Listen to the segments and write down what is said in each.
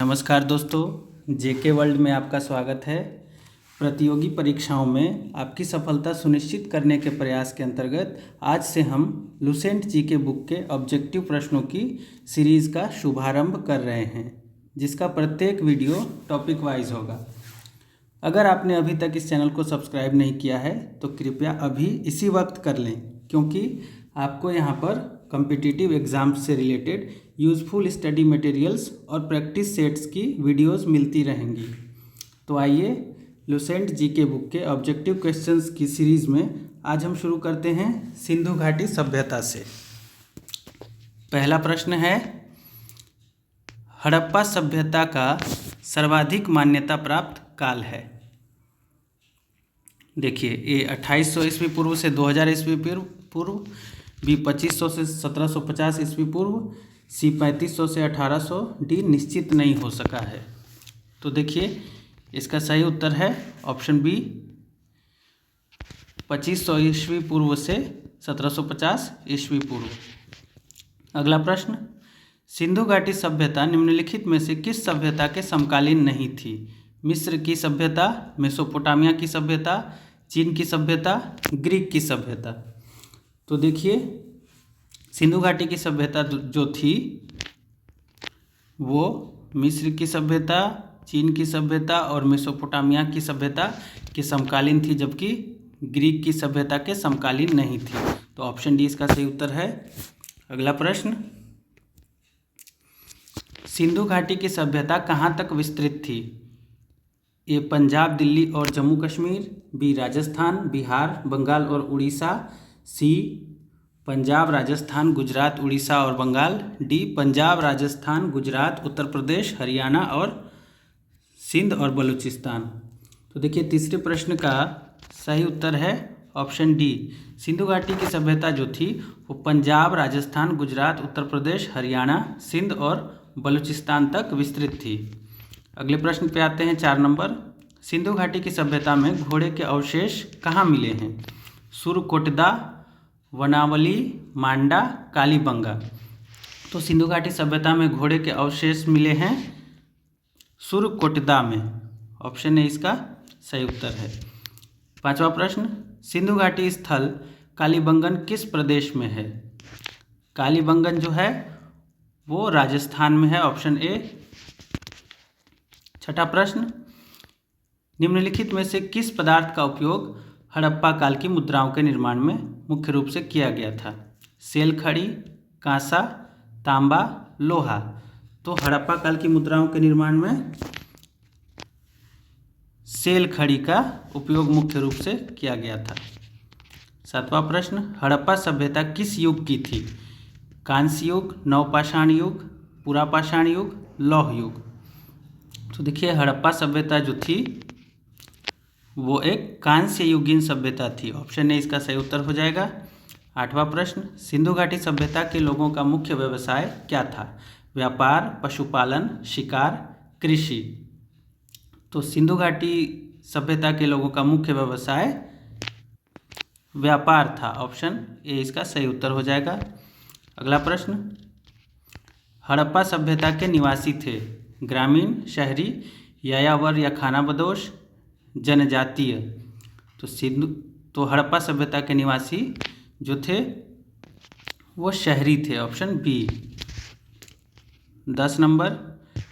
नमस्कार दोस्तों, जेके वर्ल्ड में आपका स्वागत है। प्रतियोगी परीक्षाओं में आपकी सफलता सुनिश्चित करने के प्रयास के अंतर्गत आज से हम लुसेंट जीके बुक के ऑब्जेक्टिव प्रश्नों की सीरीज़ का शुभारंभ कर रहे हैं, जिसका प्रत्येक वीडियो टॉपिक वाइज होगा। अगर आपने अभी तक इस चैनल को सब्सक्राइब नहीं किया है तो कृपया अभी इसी वक्त कर लें, क्योंकि आपको यहाँ पर कॉम्पिटिटिव एग्ज़ाम्स से रिलेटेड यूज़फुल स्टडी मटेरियल्स और प्रैक्टिस सेट्स की वीडियोस मिलती रहेंगी। तो आइए लुसेंट जीके बुक के ऑब्जेक्टिव क्वेश्चंस की सीरीज़ में आज हम शुरू करते हैं सिंधु घाटी सभ्यता से। पहला प्रश्न है, हड़प्पा सभ्यता का सर्वाधिक मान्यता प्राप्त काल है। देखिए, ए 2800 ईस्वी पूर्व से 2000 ईस्वी पूर्व, बी 2500 से 1750 ईस्वी पूर्व, सी 3500 से 1800, डी निश्चित नहीं हो सका है। तो देखिए, इसका सही उत्तर है ऑप्शन बी 2500 ईस्वी पूर्व से 1750 ईस्वी पूर्व। अगला प्रश्न, सिंधु घाटी सभ्यता निम्नलिखित में से किस सभ्यता के समकालीन नहीं थी? मिस्र की सभ्यता, मेसोपोटामिया की सभ्यता, चीन की सभ्यता, ग्रीक की सभ्यता। तो देखिए, सिंधु घाटी की सभ्यता जो थी वो मिस्र की सभ्यता, चीन की सभ्यता और मेसोपोटामिया की सभ्यता के समकालीन थी, जबकि ग्रीक की सभ्यता के समकालीन नहीं थी। तो ऑप्शन डी इसका सही उत्तर है। अगला प्रश्न, सिंधु घाटी की सभ्यता कहाँ तक विस्तृत थी? ए पंजाब, दिल्ली और जम्मू कश्मीर, बी राजस्थान, बिहार, बंगाल और उड़ीसा, सी पंजाब, राजस्थान, गुजरात, उड़ीसा और बंगाल, डी पंजाब, राजस्थान, गुजरात, उत्तर प्रदेश, हरियाणा और सिंध और बलूचिस्तान। तो देखिए, तीसरे प्रश्न का सही उत्तर है ऑप्शन डी। सिंधु घाटी की सभ्यता जो थी वो पंजाब, राजस्थान, गुजरात, उत्तर प्रदेश, हरियाणा, सिंध और बलूचिस्तान तक विस्तृत थी। अगले प्रश्न पे आते हैं, 4 नंबर। सिंधु घाटी की सभ्यता में घोड़े के अवशेष कहाँ मिले हैं? सुरकोटदा, वनावली, मांडा, कालीबंगा। तो सिंधु घाटी सभ्यता में घोड़े के अवशेष मिले हैं सुरकोटदा में। ऑप्शन ए इसका सही उत्तर है। 5वां प्रश्न, सिंधु घाटी स्थल कालीबंगन किस प्रदेश में है? कालीबंगन जो है वो राजस्थान में है। Option A. 6ठा प्रश्न, निम्नलिखित में से किस पदार्थ का उपयोग हड़प्पा काल की मुद्राओं के निर्माण में मुख्य रूप से किया गया था? सेल खड़ी, कांसा, तांबा, लोहा। तो हड़प्पा काल की मुद्राओं के निर्माण में सेल खड़ी का उपयोग मुख्य रूप से किया गया था। 7वां प्रश्न, हड़प्पा सभ्यता किस युग की थी? कांस्य युग, नवपाषाण युग, पुरापाषाण युग, लौह युग। तो देखिए, हड़प्पा सभ्यता जो थी वो एक कांस्य युगीन सभ्यता थी। ऑप्शन ए इसका सही उत्तर हो जाएगा। 8वां प्रश्न, सिंधु घाटी सभ्यता के लोगों का मुख्य व्यवसाय क्या था? व्यापार, पशुपालन, शिकार, कृषि। तो सिंधु घाटी सभ्यता के लोगों का मुख्य व्यवसाय व्यापार था। ऑप्शन ए इसका सही उत्तर हो जाएगा। अगला प्रश्न, हड़प्पा सभ्यता के निवासी थे ग्रामीण, शहरी, यायावर या खानाबदोश, जनजातीय। तो हड़प्पा सभ्यता के निवासी जो थे वो शहरी थे। Option B. 10 नंबर,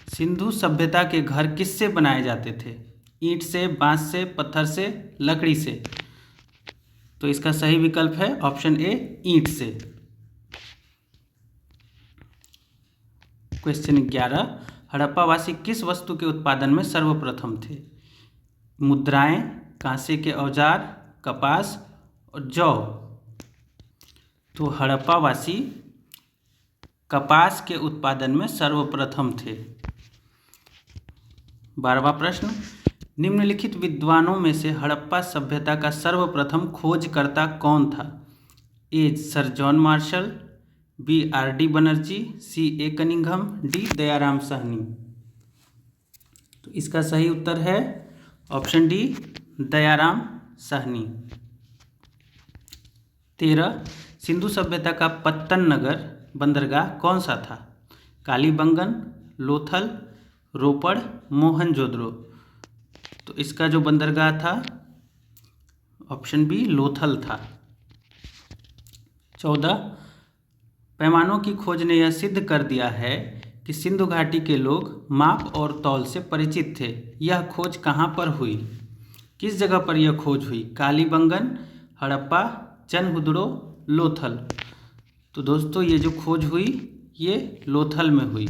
सिंधु सभ्यता के घर किससे बनाए जाते थे? ईंट से, बांस से, पत्थर से, लकड़ी से। तो इसका सही विकल्प है ऑप्शन ए, ईंट से। क्वेश्चन 11, हड़प्पावासी किस वस्तु के उत्पादन में सर्वप्रथम थे? मुद्राएं, कांसे के औजार, कपास और जौ। तो हड़प्पावासी कपास के उत्पादन में सर्वप्रथम थे। 12वां प्रश्न, निम्नलिखित विद्वानों में से हड़प्पा सभ्यता का सर्वप्रथम खोजकर्ता कौन था? A sir John Marshall, B R D Banerjee, C A Cunningham, D Dayaram Sahni. तो इसका सही उत्तर है ऑप्शन डी, दयाराम साहनी। 13, सिंधु सभ्यता का पत्तन नगर बंदरगाह कौन सा था? कालीबंगन, लोथल, रोपड़, मोहनजोदड़ो। तो इसका जो बंदरगाह था ऑप्शन बी लोथल था। 14, पैमानों की खोज ने यह सिद्ध कर दिया है कि सिंधु घाटी के लोग माप और तौल से परिचित थे। यह खोज कहाँ पर हुई? किस जगह पर यह खोज हुई? कालीबंगन, हड़प्पा, चनहुदड़ो, लोथल। तो दोस्तों ये जो खोज हुई ये लोथल में हुई।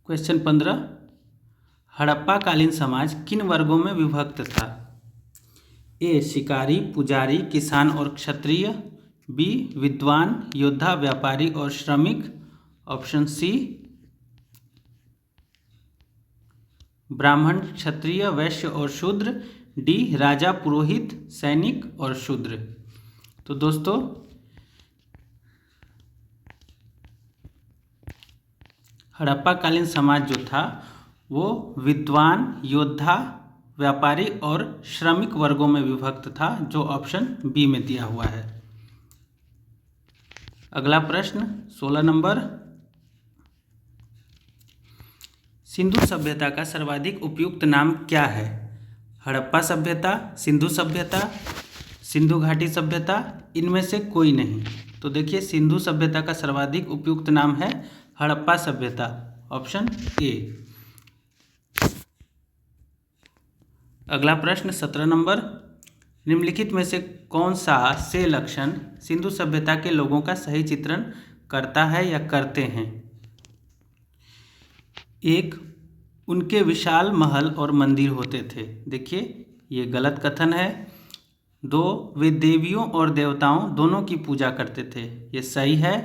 क्वेश्चन 15, हड़प्पा कालीन समाज किन वर्गों में विभक्त था? ए शिकारी, पुजारी, किसान और क्षत्रिय। बी विद्वान, योद्धा, व्यापारी और श्रमिक। ऑप्शन सी ब्राह्मण, क्षत्रिय, वैश्य और शूद्र। डी राजा, पुरोहित, सैनिक और शूद्र। तो दोस्तों हड़प्पा कालीन समाज जो था वो विद्वान, योद्धा, व्यापारी और श्रमिक वर्गों में विभक्त था, जो ऑप्शन बी में दिया हुआ है। अगला प्रश्न 16 नंबर, सिंधु सभ्यता का सर्वाधिक उपयुक्त नाम क्या है? हड़प्पा सभ्यता, सिंधु सभ्यता, सिंधु घाटी सभ्यता, इनमें से कोई नहीं। तो देखिए सिंधु सभ्यता का सर्वाधिक उपयुक्त नाम है हड़प्पा सभ्यता, ऑप्शन ए। अगला प्रश्न 17 नंबर, निम्नलिखित में से कौन सा से लक्षण सिंधु सभ्यता के लोगों का सही चित्रण करता है या करते हैं? एक, उनके विशाल महल और मंदिर होते थे। देखिए ये गलत कथन है। 2, वे देवियों और देवताओं दोनों की पूजा करते थे। ये सही है।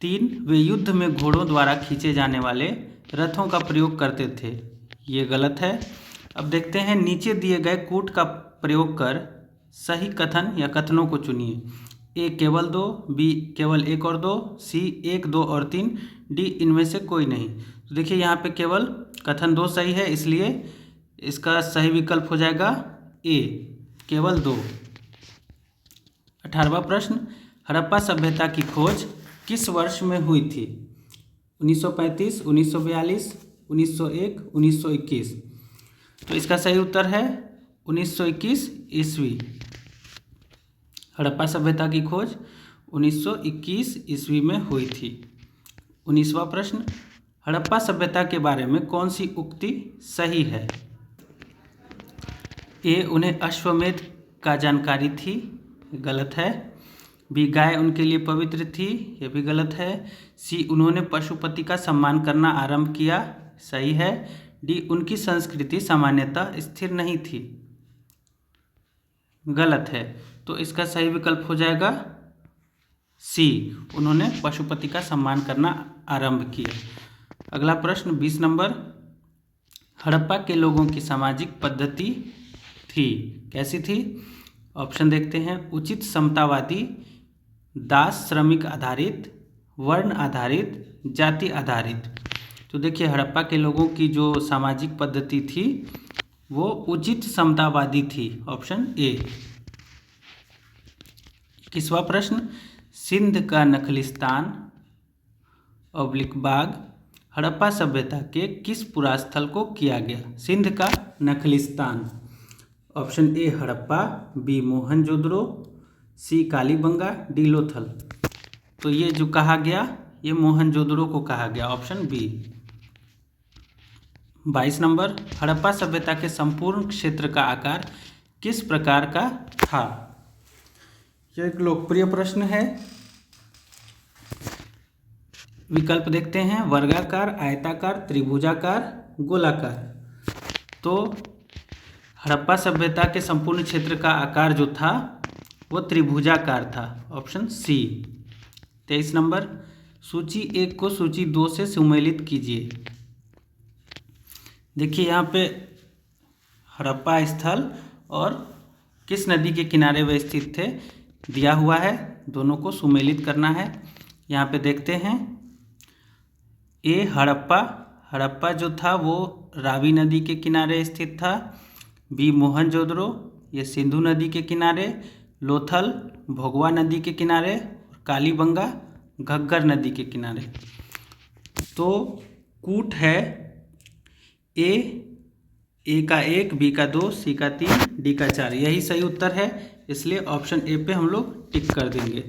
3, वे युद्ध में घोड़ों द्वारा खींचे जाने वाले रथों का प्रयोग करते थे। ये गलत है। अब देखते हैं नीचे दिए गए कूट का प्रयोग कर सही कथन या कथनों को चुनिए। ए केवल 2, बी केवल 1 और 2, सी 1, 2 और 3, डी इनमें से कोई नहीं। तो देखिए यहाँ पे केवल कथन 2 सही है, इसलिए इसका सही विकल्प हो जाएगा ए केवल 2। 18वां प्रश्न, हड़प्पा सभ्यता की खोज किस वर्ष में हुई थी? 1935, 1942, 1901, 1921। तो इसका सही उत्तर है 1921 ईस्वी। हड़प्पा सभ्यता की खोज 1921 ईस्वी में हुई थी। 19वां प्रश्न, हड़प्पा सभ्यता के बारे में कौन सी उक्ति सही है? ए उन्हें अश्वमेध का जानकारी थी, गलत है। बी गाय उनके लिए पवित्र थी, यह भी गलत है। सी उन्होंने पशुपति का सम्मान करना आरंभ किया, सही है। डी उनकी संस्कृति सामान्यतः स्थिर नहीं थी, गलत है। तो इसका सही विकल्प हो जाएगा सी उन्होंने पशुपति का सम्मान करना आरंभ किया। अगला प्रश्न 20 नंबर, हड़प्पा के लोगों की सामाजिक पद्धति थी, कैसी थी? ऑप्शन देखते हैं। उचित समतावादी, दास श्रमिक आधारित, वर्ण आधारित, जाति आधारित। तो देखिए हड़प्पा के लोगों की जो सामाजिक पद्धति थी वो उचित समतावादी थी, ऑप्शन ए। 21वां प्रश्न, सिंध का नखलिस्तान बाग हड़प्पा सभ्यता के किस पुरास्थल को किया गया? सिंध का नखलिस्तान, option A Harappa, B Mohenjodaro, C Kalibangan, D Lothal. तो ये जो कहा गया ये मोहनजोदड़ो को कहा गया, ऑप्शन बी। 22 नंबर, हड़प्पा सभ्यता के संपूर्ण क्षेत्र का आकार किस प्रकार का था? यह एक लोकप्रिय प्रश्न है। विकल्प देखते हैं। वर्गाकार, आयताकार, त्रिभुजाकार, गोलाकार। तो हड़प्पा सभ्यता के संपूर्ण क्षेत्र का आकार जो था वो त्रिभुजाकार था, ऑप्शन सी। 23 नंबर, सूची 1 को सूची 2 से सुमेलित कीजिए। देखिए यहाँ पे हड़प्पा स्थल और किस नदी के किनारे वे स्थित थे दिया हुआ है, दोनों को सुमेलित करना है। यहाँ पे देखते हैं ए हड़प्पा जो था वो रावी नदी के किनारे स्थित था। बी मोहनजोदड़ो ये सिंधु नदी के किनारे, लोथल भोगवा नदी के किनारे, कालीबंगा घग्गर नदी के किनारे। तो कूट है ए का 1, बी का 2, सी का 3, डी का 4, यही सही उत्तर है, इसलिए ऑप्शन ए पे हम लोग टिक कर देंगे।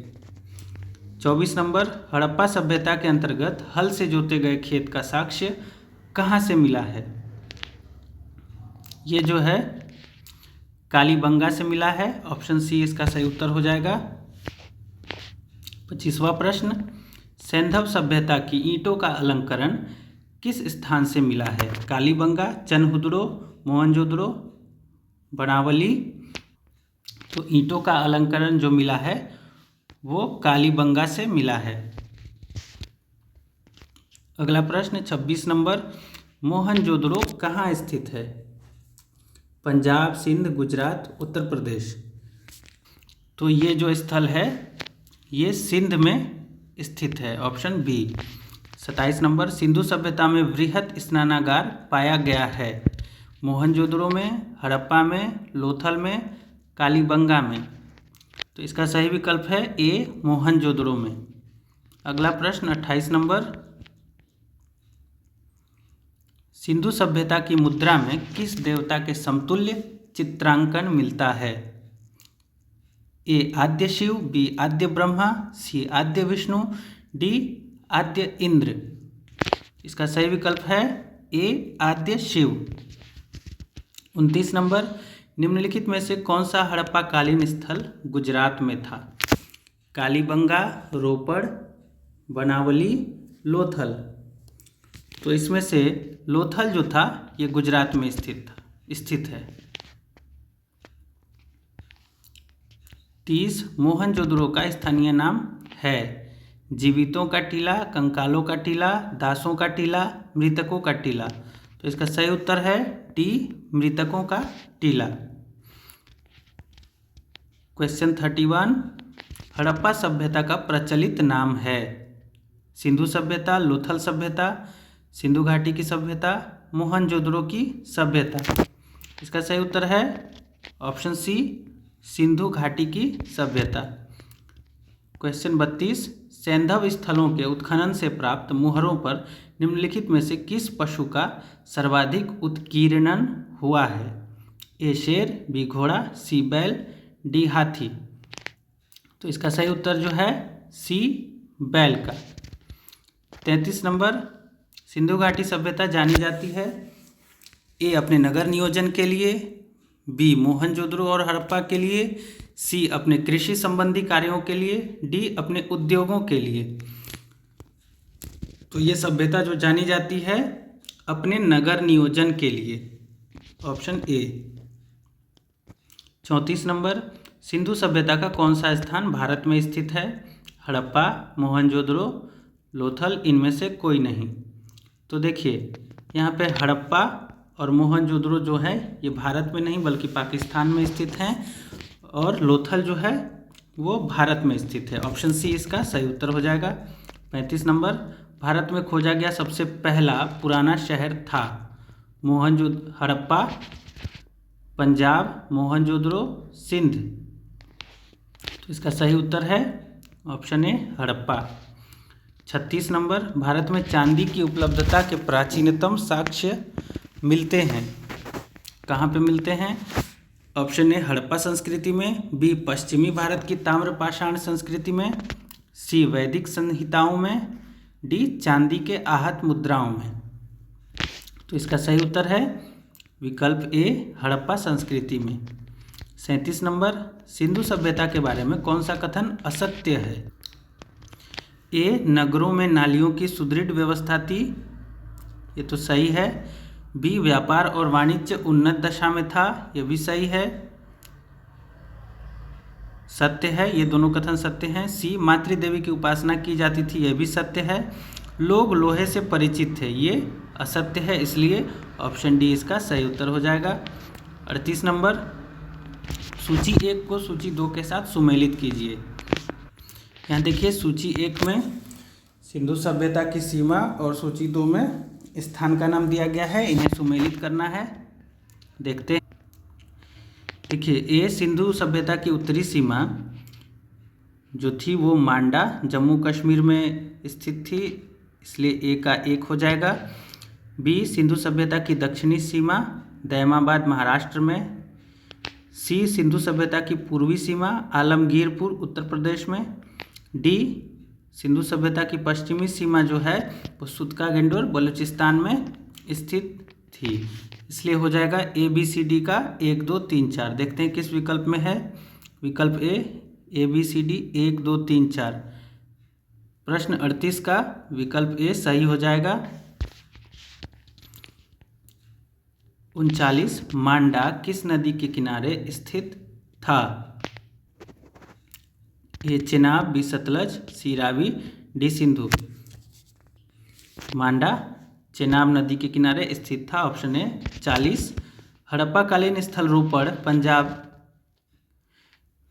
24 नंबर, हड़प्पा सभ्यता के अंतर्गत हल से जोते गए खेत का साक्ष्य कहाँ से मिला है? ये जो है कालीबंगा से मिला है, ऑप्शन सी इसका सही उत्तर हो जाएगा। 25वां प्रश्न, सैंधव सभ्यता की ईंटों का अलंकरण किस स्थान से मिला है? कालीबंगा, चनहुदड़ो, मोहनजोदड़ो, बनावली। तो ईंटों का अलंकरण जो मिला है वो कालीबंगा से मिला है। अगला प्रश्न 26 नंबर, मोहनजोदड़ो कहाँ स्थित है? पंजाब, सिंध, गुजरात, उत्तर प्रदेश। तो ये जो स्थल है ये सिंध में स्थित है, ऑप्शन बी। 27 नंबर, सिंधु सभ्यता में वृहत स्नानागार पाया गया है? मोहनजोदड़ो में, हड़प्पा में, लोथल में, कालीबंगा में। तो इसका सही विकल्प है ए, मोहनजोदड़ो में। अगला प्रश्न 28 नंबर, सिंधु सभ्यता की मुद्रा में किस देवता के समतुल्य चित्रांकन मिलता है? ए आद्य शिव, बी आद्य ब्रह्मा, सी आद्य विष्णु, डी आद्य इंद्र। इसका सही विकल्प है ए आद्य शिव। 29 नंबर, निम्नलिखित में से कौन सा हड़प्पा कालीन स्थल गुजरात में था? कालीबंगा, रोपड़, बनावली, लोथल। तो इसमें से लोथल जो था ये गुजरात में स्थित है। 30, मोहनजोदड़ो का स्थानीय नाम है? जीवितों का टीला, कंकालों का टीला, दासों का टीला, मृतकों का टीला। तो इसका सही उत्तर है डी, मृतकों का टीला। क्वेश्चन 31, हड़प्पा सभ्यता का प्रचलित नाम है? सिंधु सभ्यता, लोथल सभ्यता, सिंधु घाटी की सभ्यता, मोहनजोदड़ो की सभ्यता। इसका सही उत्तर है ऑप्शन सी, सिंधु घाटी की सभ्यता। क्वेश्चन 32, सैंधव स्थलों के उत्खनन से प्राप्त मुहरों पर निम्नलिखित में से किस पशु का सर्वाधिक उत्कीर्णन हुआ है? ए शेर, बी घोड़ा, सी बैल, डी हाथी। तो इसका सही उत्तर जो है सी, बैल का। 33 नंबर, सिंधु घाटी सभ्यता जानी जाती है? ए अपने नगर नियोजन के लिए, बी मोहनजोदड़ो और हड़प्पा के लिए, सी अपने कृषि संबंधी कार्यों के लिए, डी अपने उद्योगों के लिए। तो ये सभ्यता जो जानी जाती है अपने नगर नियोजन के लिए, ऑप्शन ए। 34 नंबर, सिंधु सभ्यता का कौन सा स्थान भारत में स्थित है? हड़प्पा, मोहनजोदड़ो, लोथल, इनमें से कोई नहीं। तो देखिए यहाँ पे हड़प्पा और मोहनजोदड़ो जो है ये भारत में नहीं बल्कि पाकिस्तान में स्थित हैं, और लोथल जो है वो भारत में स्थित है, ऑप्शन सी इसका सही उत्तर हो जाएगा। 35 नंबर, भारत में खोजा गया सबसे पहला पुराना शहर था? हड़प्पा, पंजाब, मोहनजोदड़ो, सिंध। तो इसका सही उत्तर है option A, Harappa. 36 number, Bharat में चांदी की उपलब्धता के प्राचीनतम साक्ष्य मिलते हैं? कहाँ पे मिलते हैं? ऑप्शन ए, हड़प्पा संस्कृति में, बी पश्चिमी भारत की ताम्रपाषाण संस्कृति में, सी वैदिक संहिताओं में, डी चांदी के आहत मुद्राओं में। तो इसका सही उत्तर है विकल्प ए, हड़प्पा संस्कृति में। 37 नंबर, सिंधु सभ्यता के बारे में कौन सा कथन असत्य है? ए नगरों में नालियों की सुदृढ़ व्यवस्था थी, ये तो सही है। बी व्यापार और वाणिज्य उन्नत दशा में था, ये भी सही है, सत्य है, ये दोनों कथन सत्य हैं। सी मातृदेवी की उपासना की जाती थी, यह भी सत्य है। लोग लोहे से परिचित थे, ये असत्य है, इसलिए ऑप्शन डी इसका सही उत्तर हो जाएगा। 38 नंबर, सूची 1 को सूची 2 के साथ सुमेलित कीजिए। यहाँ देखिए सूची 1 में सिंधु सभ्यता की सीमा और सूची 2 में स्थान का नाम दिया गया है, इन्हें सुमेलित करना है। देखते हैं, देखिए ए सिंधु सभ्यता की उत्तरी सीमा जो थी वो मांडा, जम्मू कश्मीर में स्थित थी, इसलिए ए का 1 हो जाएगा। बी सिंधु सभ्यता की दक्षिणी सीमा दैमाबाद महाराष्ट्र में। सी सिंधु सभ्यता की पूर्वी सीमा आलमगीरपुर उत्तर प्रदेश में। डी सिंधु सभ्यता की पश्चिमी सीमा जो है वो सुतका गेंडोर बलूचिस्तान में स्थित थी। इसलिए हो जाएगा ए बी सी डी का 1 2 3 4। देखते हैं किस विकल्प में है। विकल्प ए बी सी डी 1 2 3 4। प्रश्न 38 का विकल्प ए सही हो जाएगा। 39 मांडा किस नदी के किनारे स्थित था। ए चेनाब, बी सतलज, सी रावी, डी सिंधु। मांडा चेनाब नदी के किनारे स्थित था, ऑप्शन ए। 40 हड़प्पा कालीन स्थल रोपड़ पंजाब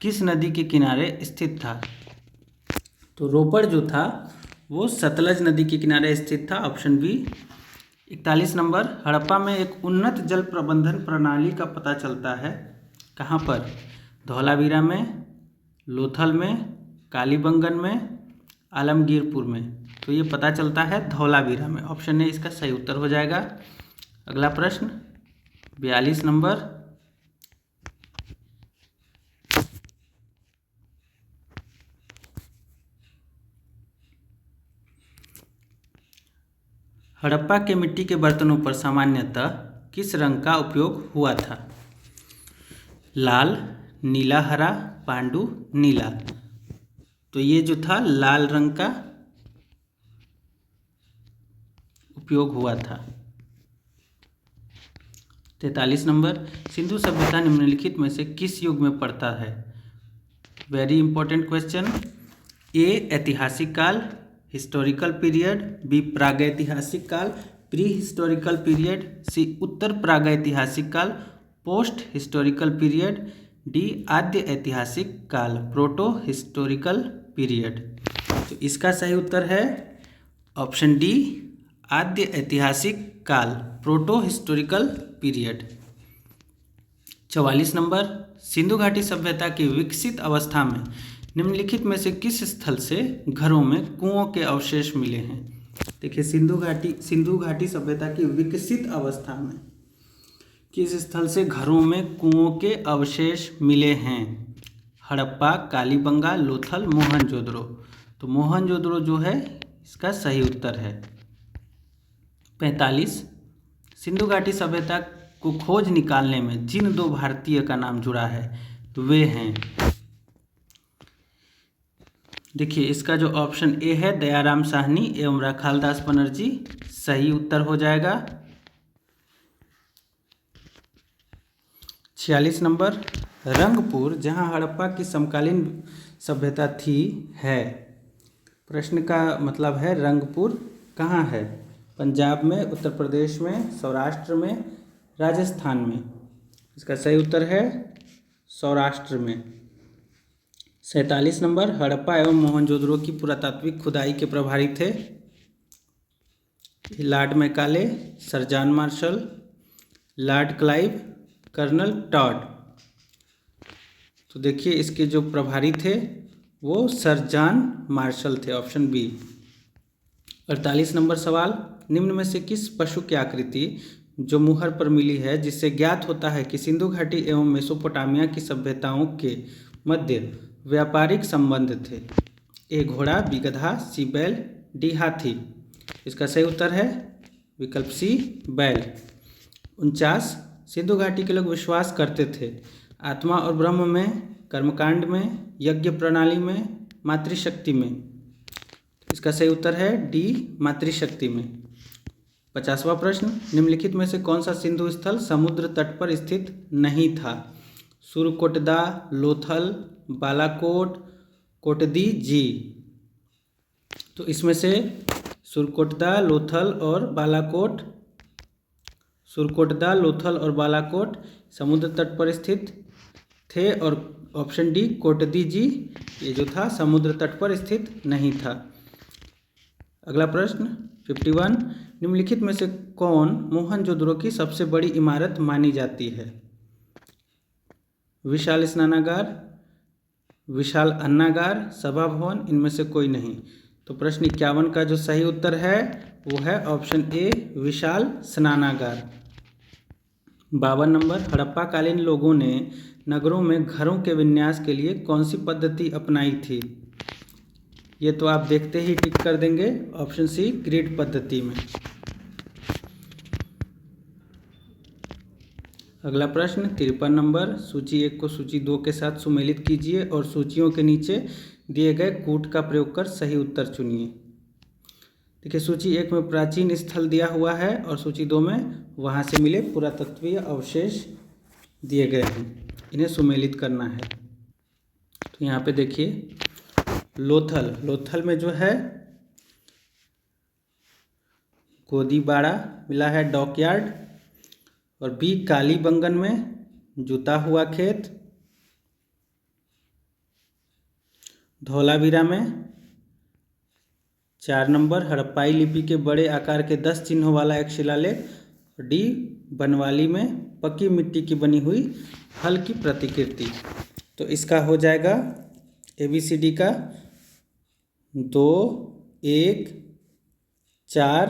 किस नदी के किनारे स्थित था। तो रोपड़ जो था वो सतलज नदी के किनारे स्थित था, ऑप्शन बी। 41 नंबर हड़प्पा में एक उन्नत जल प्रबंधन प्रणाली का पता चलता है, कहाँ पर। धौलावीरा में, लोथल में, कालीबंगन में, आलमगीरपुर में। तो ये पता चलता है धौलावीरा में, ऑप्शन ए इसका सही उत्तर हो जाएगा। अगला प्रश्न 42 नंबर हड़प्पा के मिट्टी के बर्तनों पर सामान्यतः किस रंग का उपयोग हुआ था। लाल, नीला, हरा, पांडु, नीला। तो ये जो था लाल रंग का उपयोग हुआ था। 43 नंबर सिंधु सभ्यता निम्नलिखित में से किस युग में पड़ता है। Very important question. ए ऐतिहासिक काल हिस्टोरिकल पीरियड, बी प्रागैतिहासिक काल प्री हिस्टोरिकल पीरियड, सी उत्तर प्रागैतिहासिक काल पोस्ट हिस्टोरिकल पीरियड, डी आद्य ऐतिहासिक काल प्रोटो हिस्टोरिकल पीरियड। तो इसका सही उत्तर है ऑप्शन डी आद्य ऐतिहासिक काल proto historical period. 44 number Sindhu घाटी सभ्यता की विकसित अवस्था में निम्नलिखित में से किस स्थल से घरों में कुओं के अवशेष मिले हैं। देखिए सिंधु घाटी सभ्यता की विकसित अवस्था में किस स्थल से घरों में कुओं के अवशेष मिले हैं। हड़प्पा, कालीबंगा, लोथल, मोहनजोदड़ो। तो मोहनजोदड़ो जो है इसका सही उत्तर है। 45 सिंधु घाटी सभ्यता को खोज निकालने में जिन 2 भारतीय का नाम जुड़ा है वे हैं। देखिए इसका जो ऑप्शन ए है दयाराम साहनी एवं राखालदास बनर्जी सही उत्तर हो जाएगा। 46 नंबर रंगपुर जहां हड़प्पा की समकालीन सभ्यता थी है। प्रश्न का मतलब है रंगपुर कहाँ है। पंजाब में, उत्तर प्रदेश में, सौराष्ट्र में, राजस्थान में। इसका सही उत्तर है सौराष्ट्र में। 47 नंबर हड़प्पा एवं मोहनजोदड़ो की पुरातात्विक खुदाई के प्रभारी थे Lord Macaulay, Sir John Marshall, Lord Clive, Colonel Tod. तो देखिए इसके जो प्रभारी थे वो सर जॉन मार्शल थे, ऑप्शन बी। 48 नंबर सवाल निम्न में से किस पशु की आकृति जो मुहर पर मिली है जिससे ज्ञात होता है कि सिंधु घाटी एवं मेसोपोटामिया की सभ्यताओं के मध्य व्यापारिक संबंध थे। ए घोड़ा, बी गधा, सी बैल, डी हाथी। इसका सही उत्तर है विकल्प सी बैल। 49 सिंधु घाटी के लोग विश्वास करते थे आत्मा और ब्रह्म में, कर्मकांड में, यज्ञ प्रणाली में, मातृशक्ति में। इसका सही उत्तर है डी मातृशक्ति में। 50वां प्रश्न निम्नलिखित में से कौन सा सिंधु स्थल समुद्र तट पर स्थित नहीं था। सुरकोटदा, लोथल, बालाकोट, कोटदी जी। तो इसमें से सुरकोटदा, लोथल और बालाकोट समुद्र तट पर स्थित थे और ऑप्शन डी कोटदी जी ये जो था समुद्र तट पर स्थित नहीं था। अगला प्रश्न 51 निम्नलिखित में से कौन मोहनजोदड़ो की सबसे बड़ी इमारत मानी जाती है। विशाल स्नानागार, विशाल अन्नागार, सभा भवन, इनमें से कोई नहीं। तो प्रश्न 51 का जो सही उत्तर है वो है ऑप्शन ए, विशाल स्नानागार। 52 नंबर, हड़प्पा कालीन लोगों ने नगरों में घरों के विन्यास के लिए कौन सी पद्धति अपनाई थी? ये तो आप देखते ही टिक कर देंगे, ऑप्शन सी, ग्रिड पद्धति में। अगला प्रश्न 53 नंबर, सूची 1 को सूची 2 के साथ सुमेलित कीजिए और सूचियों के नीचे दिए गए कूट का प्रयोग कर सही उत्तर चुनिए। देखिए, सूची 1 में प्राचीन स्थल दिया हुआ है और सूची 2 में वहाँ से मिले पुरातत्वीय अवशेष दिए गए हैं, इन्हें सुमेलित करना है। तो यहाँ पे देखिए, लोथल में जो है गोदीबाड़ा मिला है, डॉकयार्ड, और बी कालीबंगन में जुता हुआ खेत, धौलावीरा में 4 नंबर हड़प्पाई लिपि के बड़े आकार के 10 चिन्हों वाला एक शिलालेख, डी बनवाली में पक्की मिट्टी की बनी हुई हल की प्रतिकृति। तो इसका हो जाएगा ABCD का 2, 1, 4,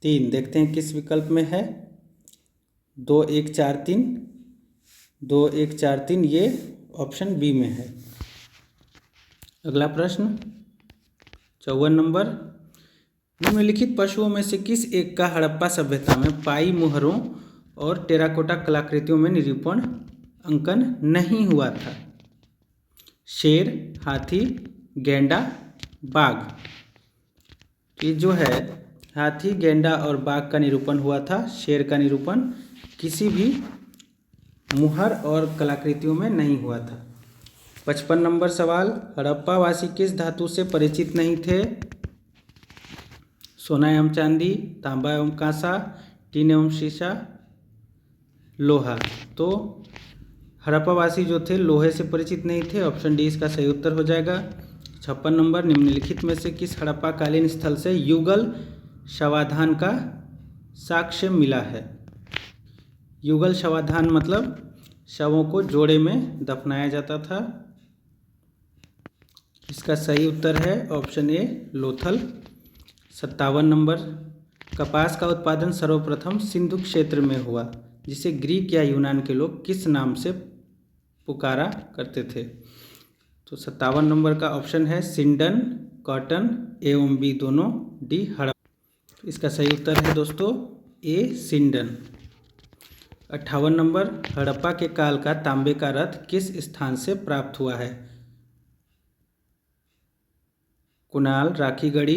3। देखते हैं किस विकल्प में है। 2, 1, 4, 3, 2, 1, 4, 3 ये ऑप्शन बी में है। अगला प्रश्न 54 नंबर, निम्नलिखित पशुओं में से किस एक का हड़प्पा सभ्यता में पाई मुहरों और टेराकोटा कलाकृतियों में निरूपण अंकन नहीं हुआ था? शेर, हाथी, गेंडा, बाघ। ये जो है हाथी, गेंडा और बाघ का निरूपण हुआ था, शेर का निरूपण किसी भी मुहर और कलाकृतियों में नहीं हुआ था। 55 नंबर सवाल, हड़प्पा वासी किस धातु से परिचित नहीं थे? सोना एवं चांदी, तांबा एवं कांसा, टीन एवं शीशा, लोहा। तो हड़प्पा वासी जो थे लोहे से परिचित नहीं थे, ऑप्शन डी इसका सही उत्तर हो जाएगा। 56 नंबर, निम्नलिखित में से किस हड़प्पा कालीन स्थल से युगल शवाधान का साक्ष्य मिला है? युगल शवाधान मतलब शवों को जोड़े में दफनाया जाता था। इसका सही उत्तर है ऑप्शन ए, लोथल। 57 नंबर, कपास का उत्पादन सर्वप्रथम सिंधु क्षेत्र में हुआ, जिसे ग्रीक या यूनान के लोग किस नाम से पुकारा करते थे? तो 57 नंबर का ऑप्शन है सिंडन, कॉटन, एवं बी दोनों, डी हड़प्पा। इसका सही उत्तर है दोस्तों ए, सिंडन। 58 नंबर, हड़प्पा के काल का तांबे का रथ किस स्थान से प्राप्त हुआ है? कुणाल, राखीगढ़ी,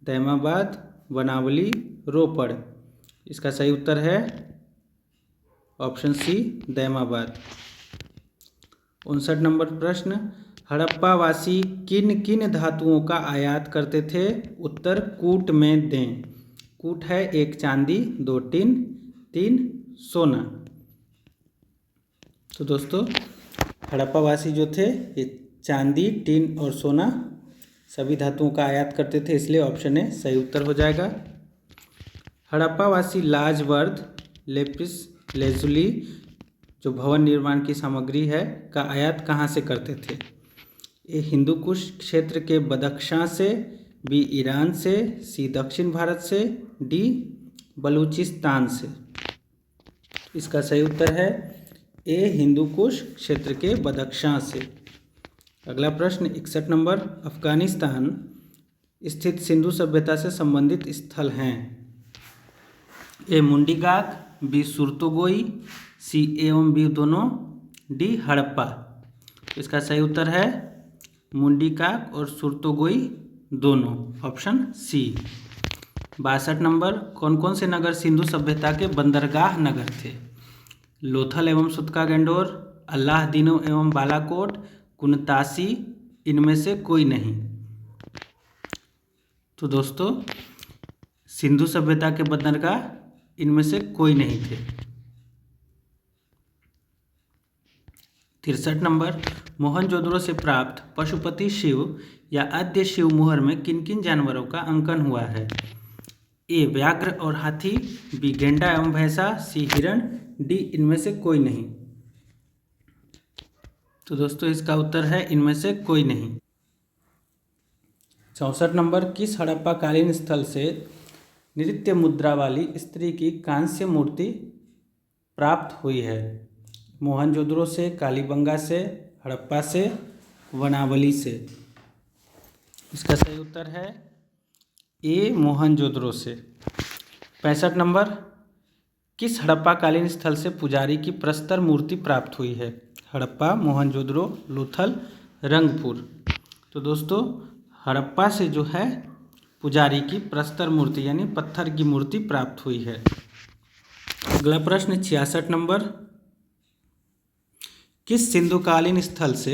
दैमाबाद, वनावली, रोपड़। इसका सही उत्तर है ऑप्शन सी, दैमाबाद। 59 नंबर प्रश्न, हड़प्पा वासी किन किन धातुओं का आयात करते थे? उत्तर कूट में दें। कूट है 1 चांदी, 2 टिन, 3 सोना। तो दोस्तों हड़प्पा वासी जो थे ये चांदी, टिन और सोना सभी धातुओं का आयात करते थे, इसलिए ऑप्शन ए सही उत्तर हो जाएगा। हड़प्पा वासी लाजवर्द, लेपिस लेजुली जो भवन निर्माण की सामग्री है का आयात कहाँ से करते थे? ए हिंदू कुश क्षेत्र के बदख्शां से, बी ईरान से, सी दक्षिण भारत से, डी बलूचिस्तान से। इसका सही उत्तर है ए, हिंदू कुश क्षेत्र के बदख्शां से। अगला प्रश्न 61 नंबर, अफगानिस्तान स्थित सिंधु सभ्यता से संबंधित स्थल हैं? ए मुंडीगाक, बी सुरतोगोई, सी एवं बी दोनों, डी हड़प्पा। इसका सही उत्तर है मुंडीकाक और सुरतोगोई दोनों, ऑप्शन सी। 62 नंबर, कौन कौन से नगर सिंधु सभ्यता के बंदरगाह नगर थे? लोथल एवं सुतका गंडोर, अल्लाहदीनो एवं बालाकोट, कुनतासी, इनमें से कोई नहीं। तो दोस्तों सिंधु सभ्यता के बंदरगाह इनमें से कोई नहीं थे। 63 नंबर, मोहनजोदड़ो से प्राप्त पशुपति शिव या आद्य शिव मुहर में किन किन जानवरों का अंकन हुआ है? ए व्याघ्र और हाथी, बी गेंडा एवं भैंसा, सी हिरण, डी इनमें से कोई नहीं। तो दोस्तों इसका उत्तर है इनमें से कोई नहीं। 64 नंबर, किस हड़प्पाकालीन स्थल से नृत्य मुद्रा वाली स्त्री की कांस्य मूर्ति प्राप्त हुई है? मोहनजोदड़ो से, कालीबंगा से, हड़प्पा से, वनावली से। इसका सही उत्तर है ए, मोहनजोदड़ो से। 65 नंबर, किस हड़प्पाकालीन स्थल से पुजारी की प्रस्तर मूर्ति प्राप्त हुई है? हड़प्पा, मोहनजोदड़ो, लोथल, रंगपुर। तो दोस्तों हड़प्पा से जो है पुजारी की प्रस्तर मूर्ति यानी पत्थर की मूर्ति प्राप्त हुई है। अगला प्रश्न 66 नंबर, किस सिंधुकालीन स्थल से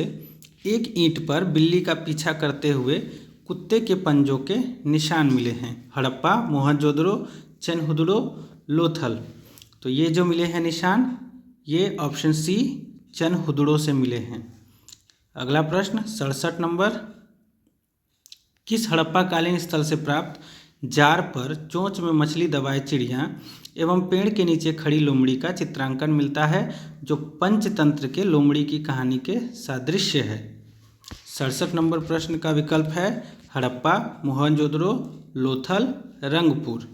एक ईंट पर बिल्ली का पीछा करते हुए कुत्ते के पंजों के निशान मिले हैं? हड़प्पा, मोहनजोदड़ो, चनहुदड़ो, लोथल। तो ये जो मिले हैं निशान, ये ऑप्शन सी चनहुदड़ो से मिले हैं। अगला प्रश्न 67 नंबर, किस हड़प्पाकालीन स्थल से प्राप्त जार पर चोंच में मछली दबाए चिड़िया एवं पेड़ के नीचे खड़ी लोमड़ी का चित्रांकन मिलता है जो पंचतंत्र के लोमड़ी की कहानी के सादृश्य है? 67 नंबर प्रश्न का विकल्प है हड़प्पा, मोहनजोदड़ो, लोथल, रंगपुर।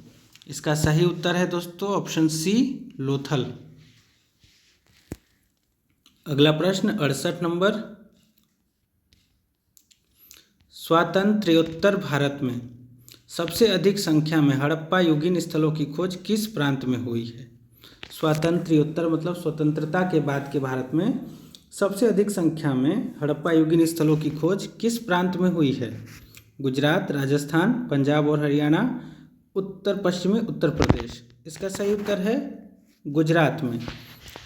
इसका सही उत्तर है दोस्तों ऑप्शन सी लोथल। अगला प्रश्न 68 नंबर, स्वातंत्र्योत्तर भारत में सबसे अधिक संख्या में हड़प्पा युगीन स्थलों की खोज किस प्रांत में हुई है? स्वातंत्र्योत्तर मतलब स्वतंत्रता के बाद के भारत में सबसे अधिक संख्या में हड़प्पा युगीन स्थलों की खोज किस प्रांत में हुई है? गुजरात, राजस्थान, पंजाब और हरियाणा, उत्तर पश्चिमी उत्तर प्रदेश। इसका सही उत्तर है गुजरात में।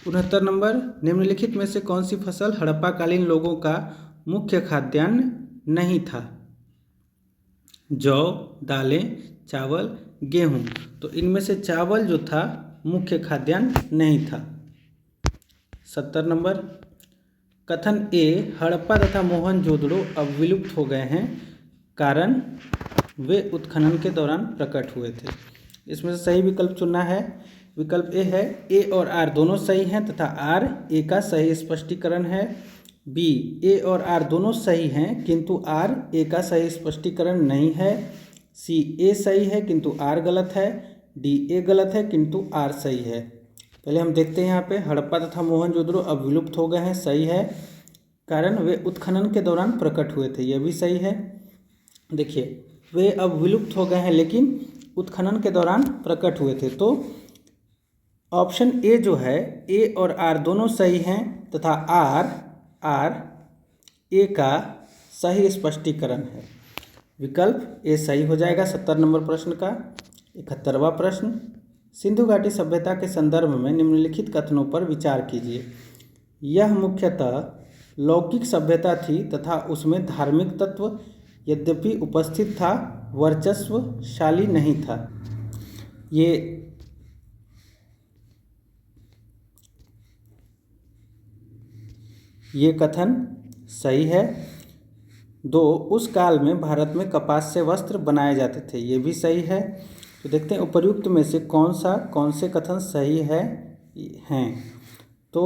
69 नंबर, निम्नलिखित में से कौन सी फसल हड़प्पाकालीन लोगों का मुख्य खाद्यान्न नहीं था? जौ, दालें, चावल, गेहूं। तो इनमें से चावल जो था मुख्य खाद्यान्न नहीं था। 70 नंबर, कथन ए, हड़प्पा तथा मोहनजोदड़ो अब विलुप्त हो गए हैं, कारण वे उत्खनन के दौरान प्रकट हुए थे। इसमें से सही विकल्प चुनना है। विकल्प ए है, ए और आर दोनों सही हैं तथा आर ए का सही स्पष्टीकरण है। बी, ए और आर दोनों सही हैं किंतु आर ए का सही स्पष्टीकरण नहीं है। सी, ए सही है किंतु आर गलत है। डी, ए गलत है किंतु आर सही है। पहले हम देखते हैं यहाँ पे, हड़प्पा तथा मोहनजोदड़ो अब विलुप्त हो गए हैं, सही है, कारण वे उत्खनन के दौरान प्रकट हुए थे, यह भी सही है। देखिए, वे अब विलुप्त हो गए हैं लेकिन उत्खनन के दौरान प्रकट हुए थे, तो ऑप्शन ए जो है, ए और आर दोनों सही हैं तथा आर ए का सही स्पष्टीकरण है। विकल्प ए सही हो जाएगा 70 नंबर प्रश्न का। 71वां प्रश्न, सिंधु घाटी सभ्यता के संदर्भ में निम्नलिखित कथनों पर विचार कीजिए। यह मुख्यतः लौकिक सभ्यता थी तथा उसमें धार्मिक तत्व यद्यपि उपस्थित था, वर्चस्वशाली नहीं था। ये कथन सही है। 2, उस काल में भारत में कपास से वस्त्र बनाए जाते थे, ये भी सही है। तो देखते हैं उपर्युक्त में से कौन से कथन सही हैं। तो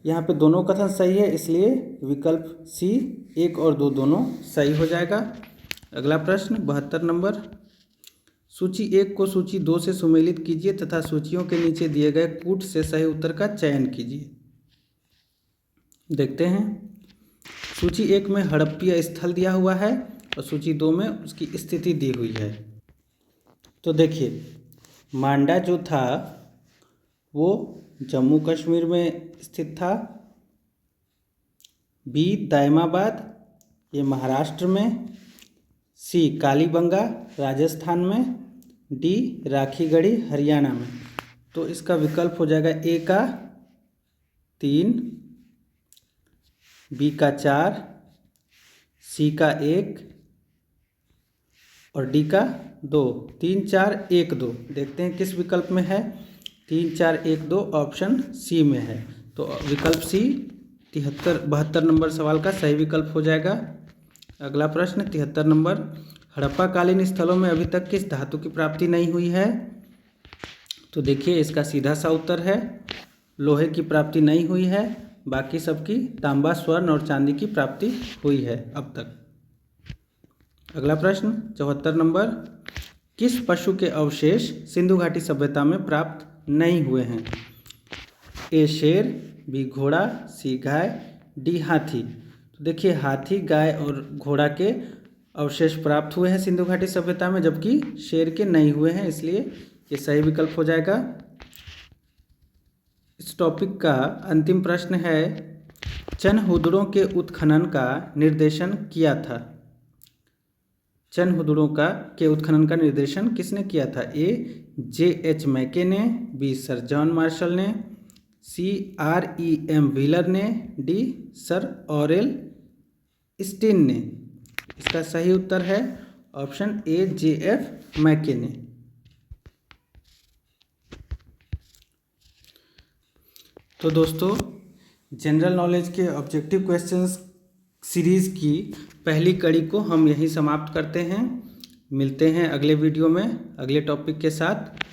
यहाँ पे दोनों कथन सही है, इसलिए विकल्प सी 1 और 2 दोनों सही हो जाएगा। अगला प्रश्न 72 नंबर, सूची 1 को सूची 2 से सुमेलित कीजिए तथा सूचियों के नीचे दिए गए कूट से सही उत्तर का चयन कीजिए। देखते हैं, सूची 1 में हड़प्पीय स्थल दिया हुआ है और सूची 2 में उसकी स्थिति दी हुई है। तो देखिए, मांडा जो था वो जम्मू कश्मीर में स्थित था। बी, दायमाबाद ये महाराष्ट्र में। सी, कालीबंगा राजस्थान में। डी, राखीगढ़ी हरियाणा में। तो इसका विकल्प हो जाएगा ए का 3, बी का 4, सी का 1 और डी का 2। 3, 4, 1, 2। देखते हैं किस विकल्प में है। 3, 4, 1, 2 ऑप्शन सी में है। तो विकल्प सी 72 नंबर सवाल का सही विकल्प हो जाएगा। अगला प्रश्न 73 नंबर, हड़प्पाकालीन स्थलों में अभी तक किस धातु की प्राप्ति नहीं हुई है? तो देखिए, इसका सीधा सा उत्तर है लोहे की प्राप्ति नहीं हुई है, बाकी सबकी तांबा, स्वर्ण और चांदी की प्राप्ति हुई है अब तक। अगला प्रश्न 74 नंबर, किस पशु के अवशेष सिंधु घाटी सभ्यता में प्राप्त नहीं हुए हैं? ए शेर, बी घोड़ा, सी गाय, डी हाथी। तो देखिए हाथी, गाय और घोड़ा के अवशेष प्राप्त हुए हैं सिंधु घाटी सभ्यता में, जबकि शेर के नहीं हुए हैं, इसलिए ये सही विकल्प हो जाएगा। इस टॉपिक का अंतिम प्रश्न है, चनहुदड़ों के उत्खनन का निर्देशन किया था? चनहुदड़ों के उत्खनन का निर्देशन किसने किया था? ए J.H. मैके ने, बी सर जॉन मार्शल ने, सी R.E.M. व्हीलर ने, डी सर ऑरेल स्टीन ने। इसका सही उत्तर है ऑप्शन ए J.F. मैके ने। तो दोस्तों, जनरल नॉलेज के ऑब्जेक्टिव क्वेश्चंस सीरीज़ की पहली कड़ी को हम यहीं समाप्त करते हैं। मिलते हैं अगले वीडियो में अगले टॉपिक के साथ।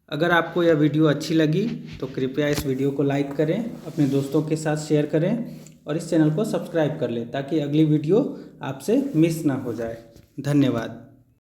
अगर आपको यह वीडियो अच्छी लगी तो कृपया इस वीडियो को लाइक करें, अपने दोस्तों के साथ शेयर करें और इस चैनल को सब्सक्राइब कर लें ताकि अगली वीडियो आपसे मिस ना हो जाए। धन्यवाद।